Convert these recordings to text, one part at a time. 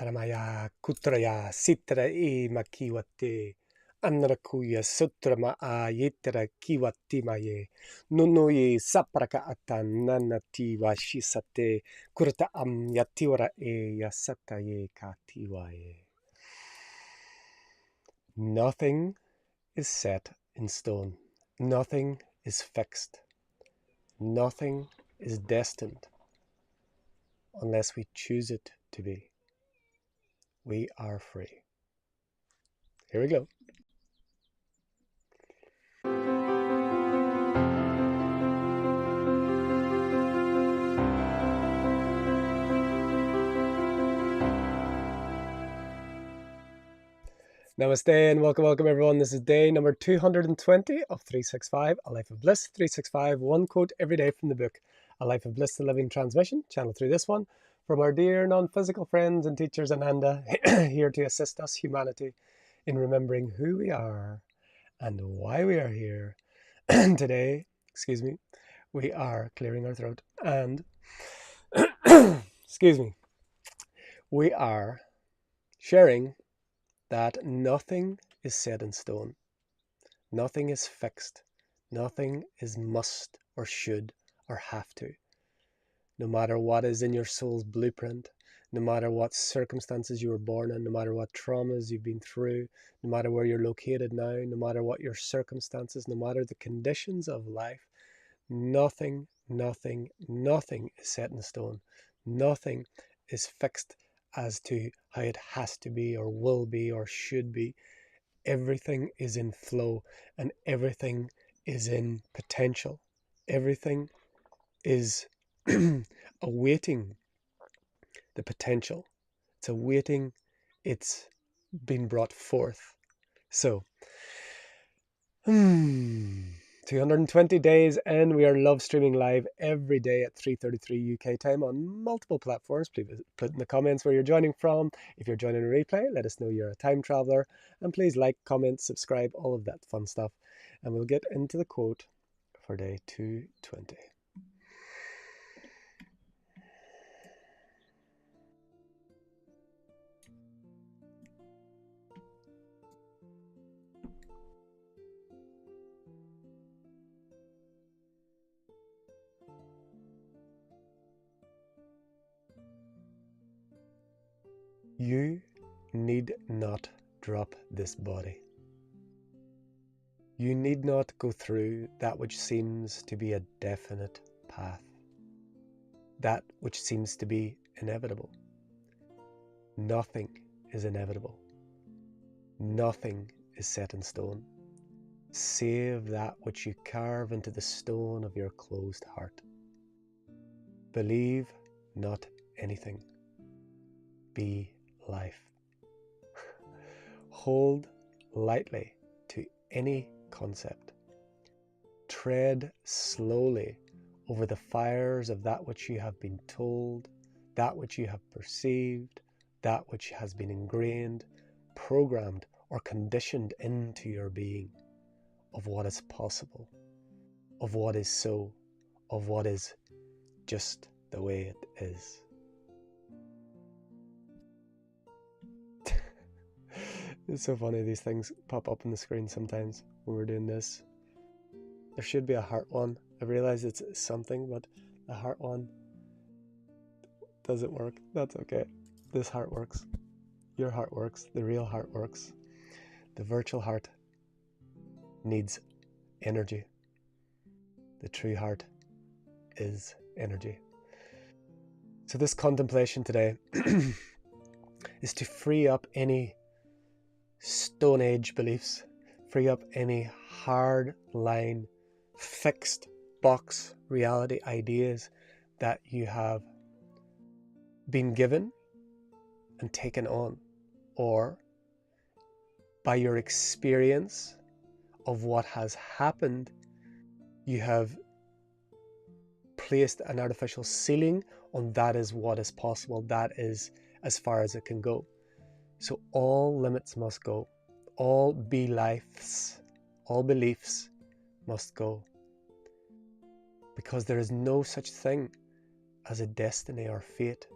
Taramaya kutraya sitra e makiwate anrakuya sutrama a yetera kiwati maye nunoye sapraka atan nanati washisate kurta am yatiwara e yasata ye katiwaye. Nothing is set in stone. Nothing is fixed. Nothing is destined unless we choose it to be. We are free. Here we go. Namaste and welcome everyone. This is day number 220 of 365, A Life of Bliss. 365, one quote every day from the book, A Life of Bliss, the Living Transmission, channeled through this one, from our dear non-physical friends and teachers AnandA, here to assist us, humanity, in remembering who we are and why we are here. And today, we are clearing our throat and, we are sharing that nothing is set in stone. Nothing is fixed. Nothing is must or should or have to. No matter what is in your soul's blueprint, no matter what circumstances you were born in, no matter what traumas you've been through, no matter where you're located now, no matter what your circumstances, no matter the conditions of life, nothing is set in stone. Nothing is fixed as to how it has to be or will be or should be. Everything is in flow and everything is in potential. Everything is awaiting the potential. It's awaiting it's been brought forth. So, 220 days and we are live streaming live every day at 3:33 UK time on multiple platforms. Please put in the comments where you're joining from. If you're joining a replay, let us know you're a time traveler. And please like, comment, subscribe, all of that fun stuff. And we'll get into the quote for day 220. You need not drop this body. You need not go through that which seems to be a definite path, that which seems to be inevitable. Nothing is inevitable. Nothing is set in stone, save that which you carve into the stone of your closed heart. Believe not anything. Be life. Hold lightly to any concept. Tread slowly over the fires of that which you have been told, that which you have perceived, that which has been ingrained, programmed, or conditioned into your being, of what is possible, of what is so, of what is just the way it is. It's so funny, these things pop up on the screen sometimes when we're doing this. There should be a heart one. I realize it's something, but the heart one doesn't work. That's okay. This heart works. Your heart works. The real heart works. The virtual heart needs energy. The true heart is energy. So this contemplation today is to free up any Stone Age beliefs, free up any hard line, fixed box reality ideas that you have been given and taken on, or by your experience of what has happened, you have placed an artificial ceiling on that is what is possible, that is as far as it can go. So all limits must go, all beliefs must go, because there is no such thing as a destiny or fate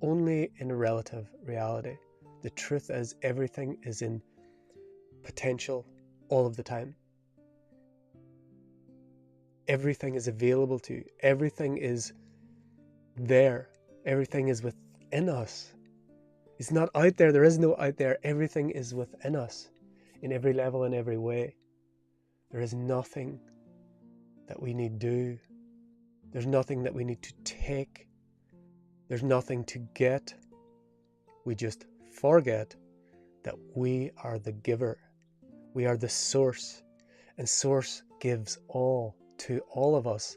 only in a relative reality. The truth is, everything is in potential all of the time. Everything is available to you. Everything is there. Everything is within us. It's not out there. There is no out there. Everything is within us in every level, in every way. There is nothing that we need do. There's nothing that we need to take. There's nothing to get. We just forget that we are the giver. We are the source. And source gives all to all of us,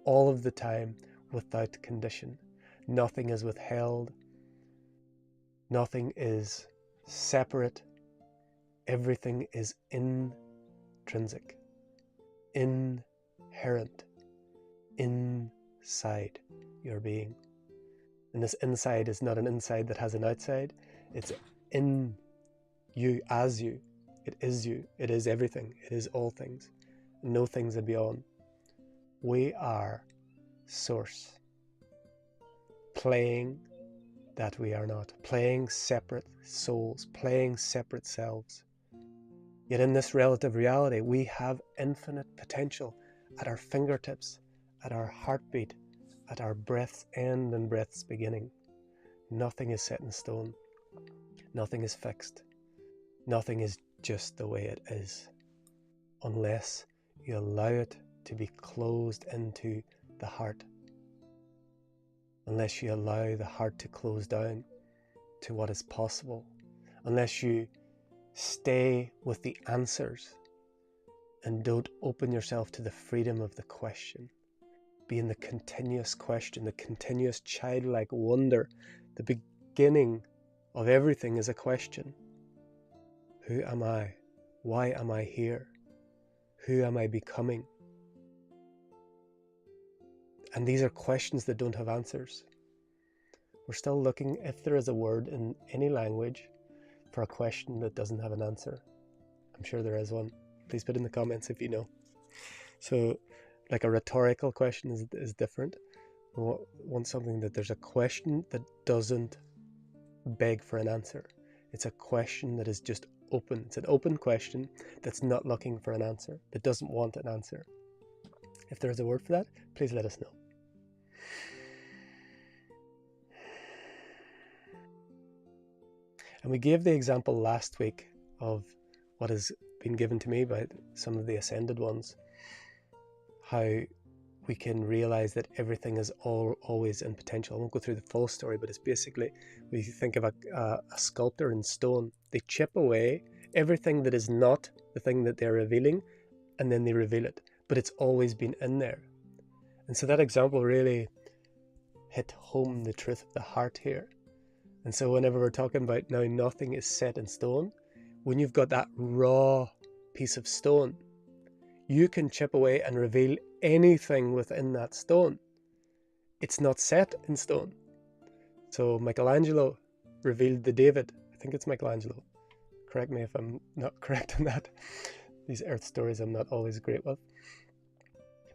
all of the time, without condition. Nothing is withheld. Nothing is separate. Everything is intrinsic, inherent, inside your being. And this inside is not an inside that has an outside. It's in you, as you. It is you. It is everything. It is all things. No things are beyond. We are source. Playing that we are not. Playing separate souls. Playing separate selves. Yet in this relative reality, we have infinite potential at our fingertips, at our heartbeat, at our breath's end and breath's beginning. Nothing is set in stone. Nothing is fixed. Nothing is just the way it is, unless you allow it to be closed into the heart. Unless you allow the heart to close down to what is possible. Unless you stay with the answers and don't open yourself to the freedom of the question. Be in the continuous question, the continuous childlike wonder. The beginning of everything is a question. Who am I? Why am I here? Who am I becoming? And these are questions that don't have answers. We're still looking, if there is a word in any language, for a question that doesn't have an answer. I'm sure there is one. Please put in the comments if you know. So, like a rhetorical question is different. We want something that there's a question that doesn't beg for an answer. It's a question that is just open. It's an open question that's not looking for an answer, that doesn't want an answer. If there is a word for that, please let us know. And we gave the example last week of what has been given to me by some of the ascended ones, how we can realize that everything is always in potential. I won't go through the full story, but it's basically, when you think of a sculptor in stone, they chip away everything that is not the thing that they're revealing, and then they reveal it. But it's always been in there. And so that example really hit home the truth of the heart here. And so whenever we're talking about now nothing is set in stone, when you've got that raw piece of stone, you can chip away and reveal anything within that stone. It's not set in stone. So Michelangelo revealed the David. I think it's Michelangelo. Correct me if I'm not correct on that. These earth stories I'm not always great with.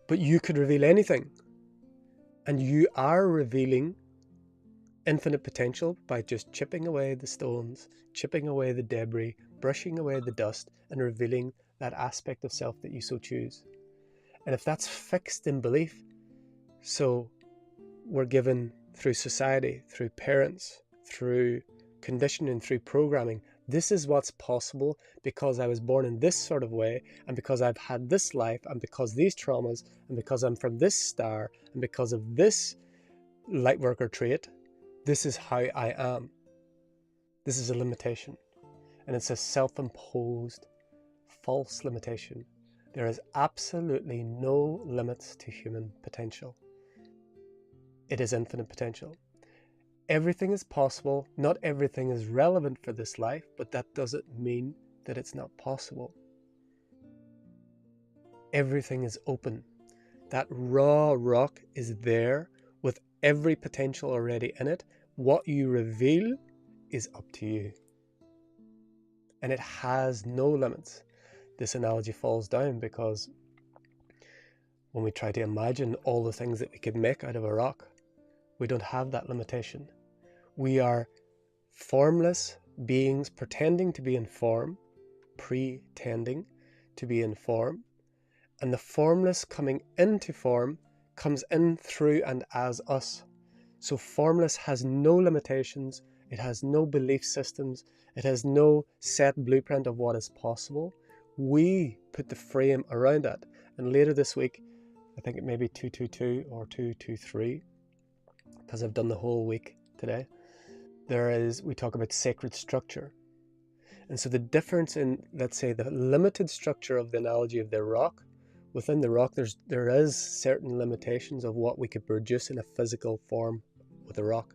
But you could reveal anything. And you are revealing infinite potential by just chipping away the stones, chipping away the debris, brushing away the dust, and revealing that aspect of self that you so choose. And if that's fixed in belief, so we're given through society, through parents, through conditioning, through programming, this is what's possible because I was born in this sort of way, and because I've had this life, and because these traumas, and because I'm from this star, and because of this light worker trait, this is how I am. This is a limitation. And it's a self-imposed false limitation. There is absolutely no limits to human potential. It is infinite potential. Everything is possible. Not everything is relevant for this life, but that doesn't mean that it's not possible. Everything is open. That raw rock is there with every potential already in it. What you reveal is up to you. And it has no limits. This analogy falls down because when we try to imagine all the things that we could make out of a rock, we don't have that limitation. We are formless beings pretending to be in form, pretending to be in form, and the formless coming into form comes in through and as us. So formless has no limitations, it has no belief systems, it has no set blueprint of what is possible. We put the frame around that. And later this week, I think it may be 222 or 223, because I've done the whole week today, we talk about sacred structure. And so the difference in, let's say, the limited structure of the analogy of the rock, within the rock there is certain limitations of what we could produce in a physical form with a rock.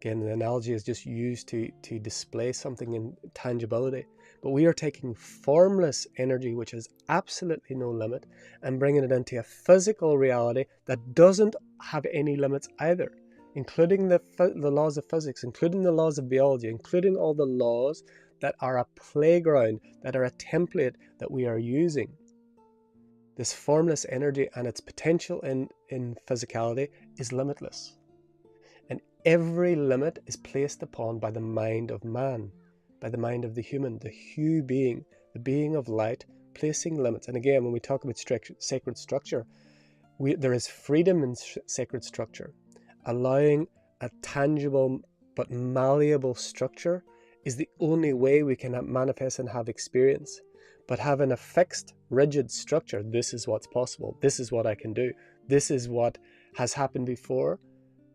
Again, the analogy is just used to display something in tangibility. But we are taking formless energy, which has absolutely no limit, and bringing it into a physical reality that doesn't have any limits either, including the laws of physics, including the laws of biology, including all the laws that are a playground, that are a template that we are using. This formless energy and its potential in physicality is limitless. And every limit is placed upon by the mind of man, by the mind of the human, the Hu being, the being of light, placing limits. And again, when we talk about sacred structure, there is freedom in sacred structure. Allowing a tangible but malleable structure is the only way we can manifest and have experience. But having a fixed, rigid structure, this is what's possible, this is what I can do, this is what has happened before,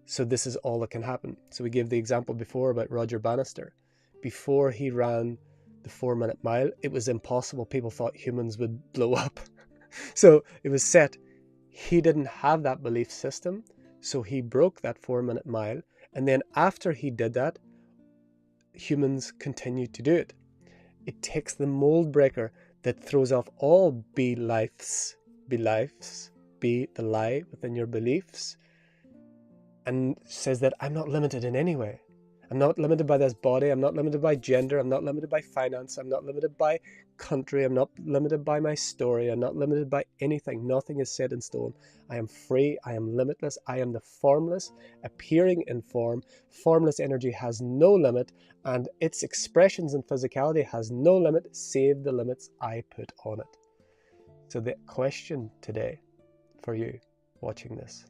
so this is all that can happen. So we gave the example before about Roger Bannister. Before he ran the 4-minute mile, it was impossible. People thought humans would blow up. So it was set. He didn't have that belief system, so he broke that 4-minute mile. And then after he did that, humans continued to do it. It takes the mold breaker that throws off all be the lie within your beliefs, and says that I'm not limited in any way. I'm not limited by this body. I'm not limited by gender. I'm not limited by finance. I'm not limited by country. I'm not limited by my story. I'm not limited by anything. Nothing is set in stone. I am free. I am limitless. I am the formless, appearing in form. Formless energy has no limit, and its expressions in physicality has no limit, save the limits I put on it. So the question today for you watching this: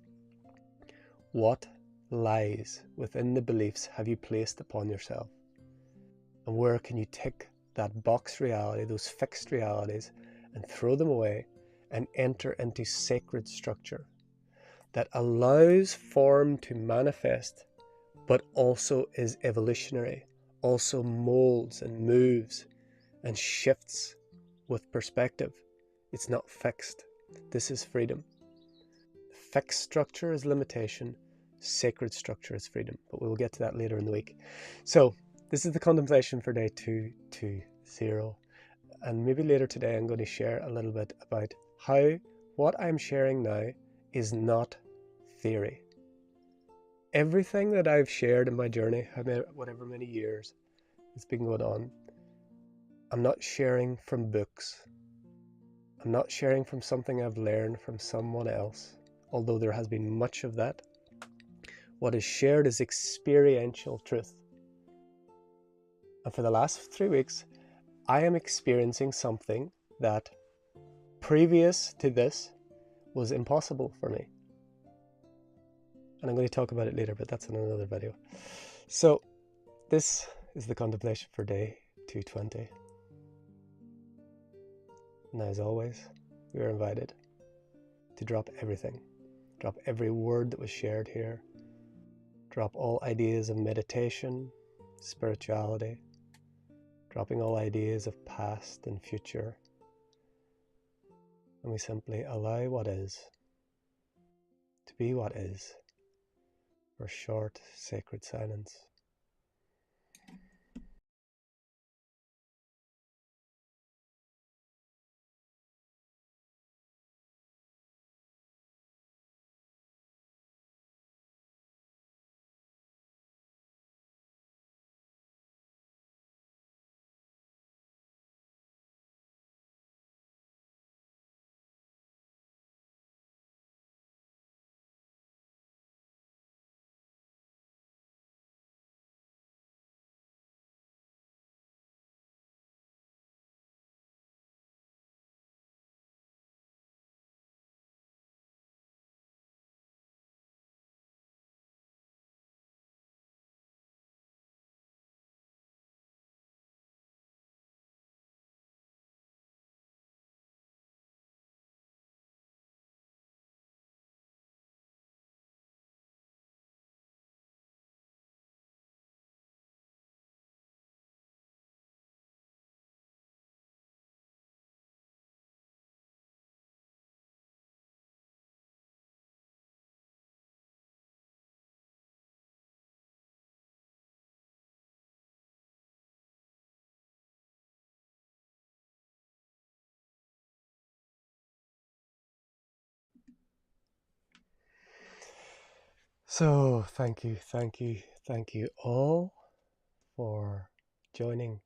what lies within the beliefs have you placed upon yourself? And where can you take that box reality, those fixed realities, and throw them away and enter into sacred structure that allows form to manifest, but also is evolutionary, also molds and moves and shifts with perspective. It's not fixed. This is freedom. Fixed structure is limitation. Sacred structure is freedom. But we will get to that later in the week. So this is the contemplation for day 220. And maybe later today I'm going to share a little bit about how what I'm sharing now is not theory. Everything that I've shared in my journey, whatever many years it's been going on, I'm not sharing from books. I'm not sharing from something I've learned from someone else, although there has been much of that. What is shared is experiential truth. And for the last 3 weeks, I am experiencing something that previous to this was impossible for me. And I'm going to talk about it later, but that's in another video. So this is the contemplation for day 220. And as always, we are invited to drop everything. Drop every word that was shared here. Drop all ideas of meditation, spirituality. Dropping all ideas of past and future. And we simply allow what is to be what is, for short, sacred silence. So thank you all for joining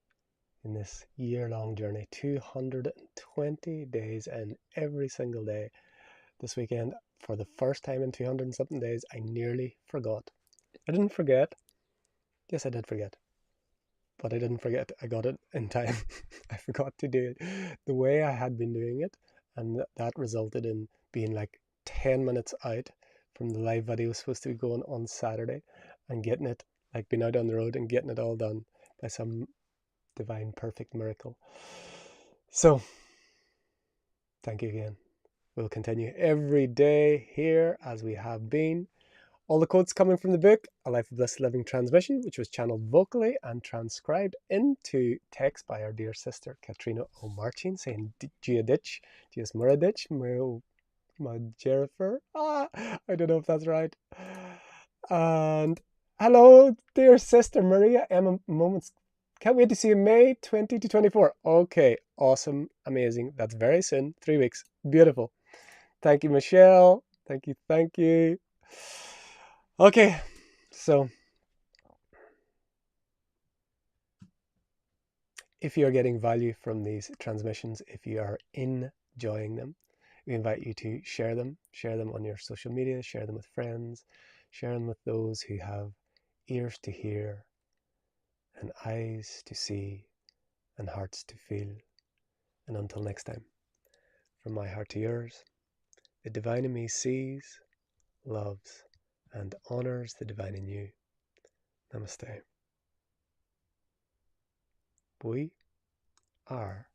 in this year-long journey. 220 days, and every single day this weekend, for the first time in 200 and something days, I nearly forgot. I didn't forget. Yes, I did forget. But I didn't forget. I got it in time. I forgot to do it the way I had been doing it, and that resulted in being like 10 minutes out from the live video supposed to be going on Saturday, and getting it, like being out on the road and getting it all done by some divine perfect miracle. So thank you again. We'll continue every day here as we have been. All the quotes coming from the book, A Life of Bliss Living Transmission, which was channeled vocally and transcribed into text by our dear sister, Katrina O'Martin, saying, Gia Ditch, Gias Muradich, Jennifer. I don't know if that's right. And hello, dear sister Maria Emma Moments. Can't wait to see you May 20 to 24. Okay, awesome, amazing. That's very soon. 3 weeks. Beautiful. Thank you, Michelle. Thank you. Okay, so if you are getting value from these transmissions, if you are enjoying them, we invite you to share them on your social media, share them with friends, share them with those who have ears to hear and eyes to see and hearts to feel. And until next time, from my heart to yours, the divine in me sees, loves, and honors the divine in you. Namaste. We are